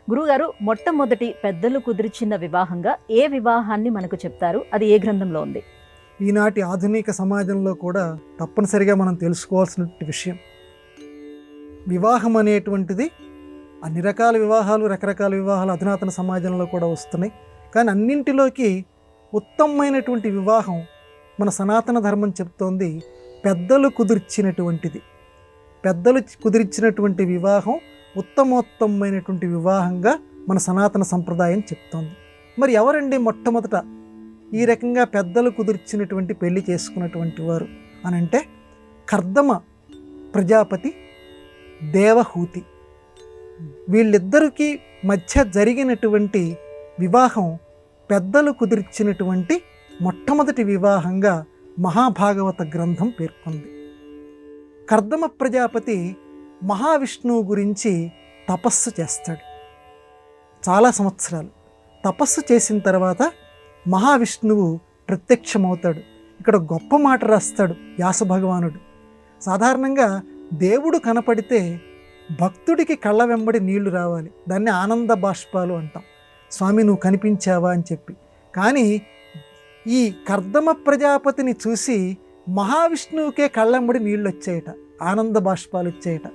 గురువుగారు మొట్టమొదటి పెద్దలు కుదిర్చిన వివాహంగా ఏ వివాహాన్ని మనకు చెప్తారు? అది ఏ గ్రంథంలో ఉంది? ఈనాటి ఆధునిక సమాజంలో కూడా తప్పనిసరిగా మనం తెలుసుకోవాల్సిన విషయం. వివాహం అనేటువంటిది అన్ని రకాల వివాహాలు, రకరకాల వివాహాలు అధునాతన సమాజంలో కూడా వస్తున్నాయి. కానీ అన్నింటిలోకి ఉత్తమమైనటువంటి వివాహం మన సనాతన ధర్మం చెప్తోంది పెద్దలు కుదిర్చినటువంటిది. పెద్దలు కుదిర్చినటువంటి వివాహం ఉత్తమోత్తమైనటువంటి వివాహంగా మన సనాతన సంప్రదాయం చెప్తోంది. మరి ఎవరండి మొట్టమొదట ఈ రకంగా పెద్దలు కుదిర్చినటువంటి పెళ్లి చేసుకున్నటువంటి వారు అని అంటే కర్దమ ప్రజాపతి, దేవహూతి. వీళ్ళిద్దరికీ మధ్య జరిగినటువంటి వివాహం పెద్దలు కుదిర్చినటువంటి మొట్టమొదటి వివాహంగా మహాభాగవత గ్రంథం పేర్కొంది. కర్దమ ప్రజాపతి మహావిష్ణువు గురించి తపస్సు చేస్తాడు. చాలా సంవత్సరాలు తపస్సు చేసిన తర్వాత మహావిష్ణువు ప్రత్యక్షమవుతాడు. ఇక్కడ గొప్ప మాట రాస్తాడు వ్యాస భగవానుడు. సాధారణంగా దేవుడు కనపడితే భక్తుడికి కళ్ళ వెంబడి నీళ్లు రావాలి, దాన్ని ఆనంద బాష్పాలు అంటాం. స్వామి నువ్వు కనిపించావా అని చెప్పి. కానీ ఈ కర్దమ ప్రజాపతిని చూసి మహావిష్ణువుకే కళ్ళెంబడి నీళ్ళు వచ్చాయట, ఆనంద బాష్పాలు వచ్చాయట.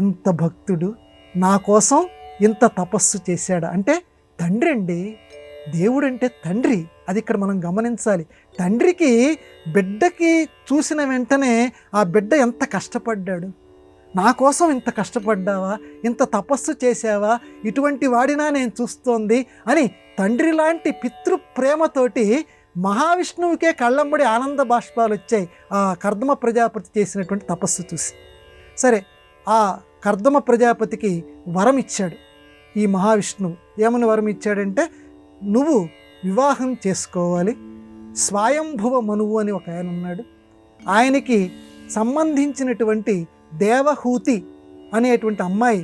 ఎంత భక్తుడు, నా కోసం ఇంత తపస్సు చేశాడా అంటే తండ్రి అండి. దేవుడు అంటే తండ్రి, అది ఇక్కడ మనం గమనించాలి. తండ్రికి బిడ్డకి చూసిన వెంటనే ఆ బిడ్డ ఎంత కష్టపడ్డాడు, నా కోసం ఇంత కష్టపడ్డావా, ఇంత తపస్సు చేసావా, ఇటువంటి వాడినా నేను చూస్తోంది అని తండ్రి లాంటి పితృ ప్రేమతోటి మహావిష్ణువుకే కళ్ళంబడి ఆనంద బాష్పాలు వచ్చాయి ఆ కర్దమ ప్రజాపతి చేసినటువంటి తపస్సు చూసి. సరే, ఆ కర్దమ ప్రజాపతికి వరం ఇచ్చాడు ఈ మహావిష్ణువు. ఏమని వరం ఇచ్చాడంటే, నువ్వు వివాహం చేసుకోవాలి. స్వయంభువ మనువు అని ఒక ఆయన ఉన్నాడు, ఆయనకి సంబంధించినటువంటి దేవహూతి అనేటువంటి అమ్మాయి,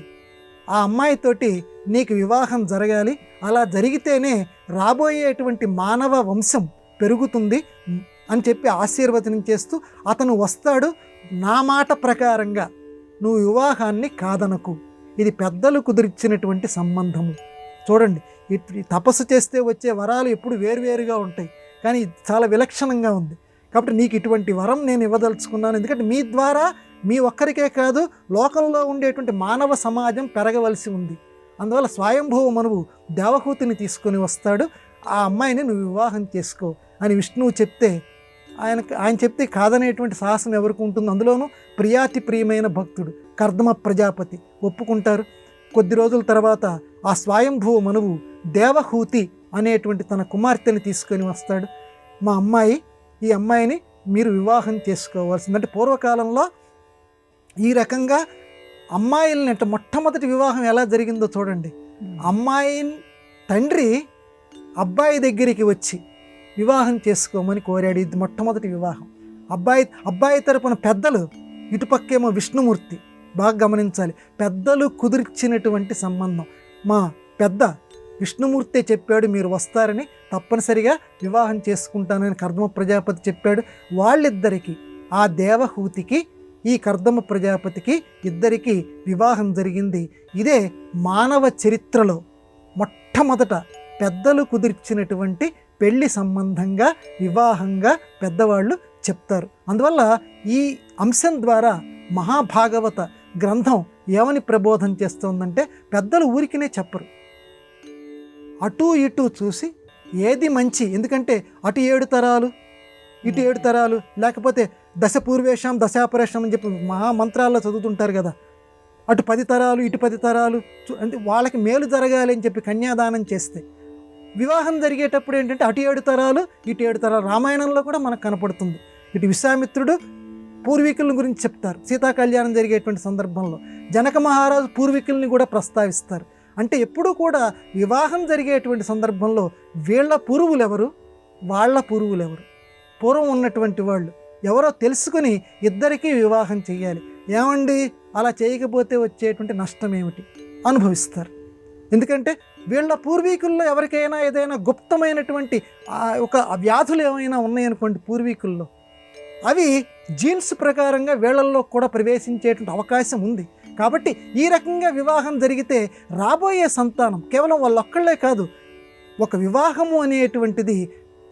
ఆ అమ్మాయితోటి నీకు వివాహం జరగాలి. అలా జరిగితేనే రాబోయేటువంటి మానవ వంశం పెరుగుతుంది అని చెప్పి ఆశీర్వచనం చేస్తూ అతను వస్తాడు. నా మాట ప్రకారంగా నువ్వు వివాహాన్ని కాదనకు, ఇది పెద్దలు కుదిర్చినటువంటి సంబంధము. చూడండి, తపస్సు చేస్తే వచ్చే వరాలు ఎప్పుడు వేరువేరుగా ఉంటాయి, కానీ ఇది చాలా విలక్షణంగా ఉంది. కాబట్టి నీకు ఇటువంటి వరం నేను ఇవ్వదలుచుకున్నాను. ఎందుకంటే మీ ద్వారా మీ ఒక్కరికే కాదు, లోకంలో ఉండేటువంటి మానవ సమాజం పెరగవలసి ఉంది. అందువల్ల స్వయంభువ మనువు దేవహూతిని వస్తాడు. ఆ అమ్మాయిని నువ్వు వివాహం చేసుకో అని విష్ణువు చెప్తే ఆయన చెప్తే కాదనేటువంటి సాహసం ఎవరికి ఉంటుంది? అందులోనూ ప్రియాతి ప్రియమైన భక్తుడు కర్దమ ప్రజాపతి ఒప్పుకుంటారు. కొద్ది రోజుల తర్వాత ఆ స్వయంభువ మనువు దేవహూతి అనేటువంటి తన కుమార్తెని తీసుకొని వస్తాడు. మా అమ్మాయి, ఈ అమ్మాయిని మీరు వివాహం చేసుకోవాల్సిందంటే, పూర్వకాలంలో ఈ రకంగా అమ్మాయిల్ని అంటే మొట్టమొదటి వివాహం ఎలా జరిగిందో చూడండి. అమ్మాయి తండ్రి అబ్బాయి దగ్గరికి వచ్చి వివాహం చేసుకోమని కోరాడు. ఇది మొట్టమొదటి వివాహం. అబ్బాయి తరపున పెద్దలు, ఇటుపక్కేమో విష్ణుమూర్తి. బాగా గమనించాలి, పెద్దలు కుదిర్చినటువంటి సంబంధం. మా పెద్ద విష్ణుమూర్తే చెప్పాడు మీరు వస్తారని, తప్పనిసరిగా వివాహం చేసుకుంటానని కర్దమ ప్రజాపతి చెప్పాడు. వాళ్ళిద్దరికీ, ఆ దేవహూతికి ఈ కర్దమ ప్రజాపతికి ఇద్దరికీ వివాహం జరిగింది. ఇదే మానవ చరిత్రలో మొట్టమొదట పెద్దలు కుదిర్చినటువంటి పెళ్లి సంబంధంగా, వివాహంగా పెద్దవాళ్ళు చెప్తారు. అందువల్ల ఈ అంశం ద్వారా మహాభాగవత గ్రంథం ఏమని ప్రబోధం చేస్తోందంటే, పెద్దలు ఊరికినే చెప్పరు, అటు ఇటు చూసి ఏది మంచి. ఎందుకంటే అటు 7 తరాలు, ఇటు 7 తరాలు, లేకపోతే దశ పూర్వేషం దశాపరేషం అని చెప్పి మహామంత్రాల్లో చదువుతుంటారు కదా. అటు 10 తరాలు, ఇటు 10 తరాలు, అంటే వాళ్ళకి మేలు జరగాలి అని చెప్పి కన్యాదానం చేస్తే వివాహం జరిగేటప్పుడు ఏంటంటే అటు 7 తరాలు, ఇటు 7 తరాలు. రామాయణంలో కూడా మనకు కనపడుతుంది. ఇటు విశ్వామిత్రుడు పూర్వీకుల గురించి చెప్తారు. సీతా కళ్యాణం జరిగేటువంటి సందర్భంలో జనక మహారాజు పూర్వీకుల్ని కూడా ప్రస్తావిస్తారు. అంటే ఎప్పుడూ కూడా వివాహం జరిగేటువంటి సందర్భంలో వీళ్ళ పూర్వులు ఎవరు, వాళ్ళ పూర్వులు ఎవరు, పూర్వం ఉన్నటువంటి వాళ్ళు ఎవరో తెలుసుకుని ఇద్దరికీ వివాహం చేయాలి. ఏమండి, అలా చేయకపోతే వచ్చేటువంటి నష్టం ఏమిటి అనుభవిస్తారు. ఎందుకంటే వీళ్ళ పూర్వీకుల్లో ఎవరికైనా ఏదైనా గుప్తమైనటువంటి ఒక వ్యాధులు ఏమైనా ఉన్నాయనుకోండి పూర్వీకుల్లో, అవి జీన్స్ ప్రకారంగా వీళ్ళల్లో కూడా ప్రవేశించేటువంటి అవకాశం ఉంది. కాబట్టి ఈ రకంగా వివాహం జరిగితే రాబోయే సంతానం కేవలం వాళ్ళొక్కళ్ళే కాదు, ఒక వివాహము అనేటువంటిది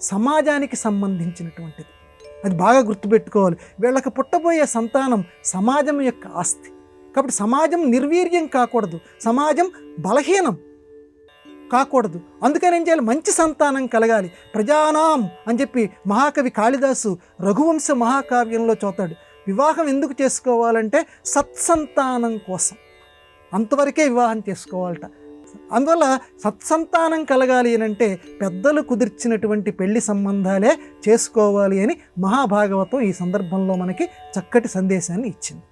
సమాజానికి సంబంధించినటువంటిది. అది బాగా గుర్తుపెట్టుకోవాలి. వీళ్ళకి పుట్టబోయే సంతానం సమాజం యొక్క ఆస్తి. కాబట్టి సమాజం నిర్వీర్యం కాకూడదు, సమాజం బలహీనం కాకూడదు. అందుకని ఏం చేయాలి? మంచి సంతానం కలగాలి. ప్రజానాం అని చెప్పి మహాకవి కాళిదాసు రఘువంశ మహాకావ్యంలో చూతాడు. వివాహం ఎందుకు చేసుకోవాలంటే సత్సంతానం కోసం, అంతవరకే వివాహం చేసుకోవాలట. అందువల్ల సత్సంతానం కలగాలి అని అంటే పెద్దలు కుదిర్చినటువంటి పెళ్లి సంబంధాలే చేసుకోవాలి అని మహాభాగవతం ఈ సందర్భంలో మనకి చక్కటి సందేశాన్ని ఇచ్చింది.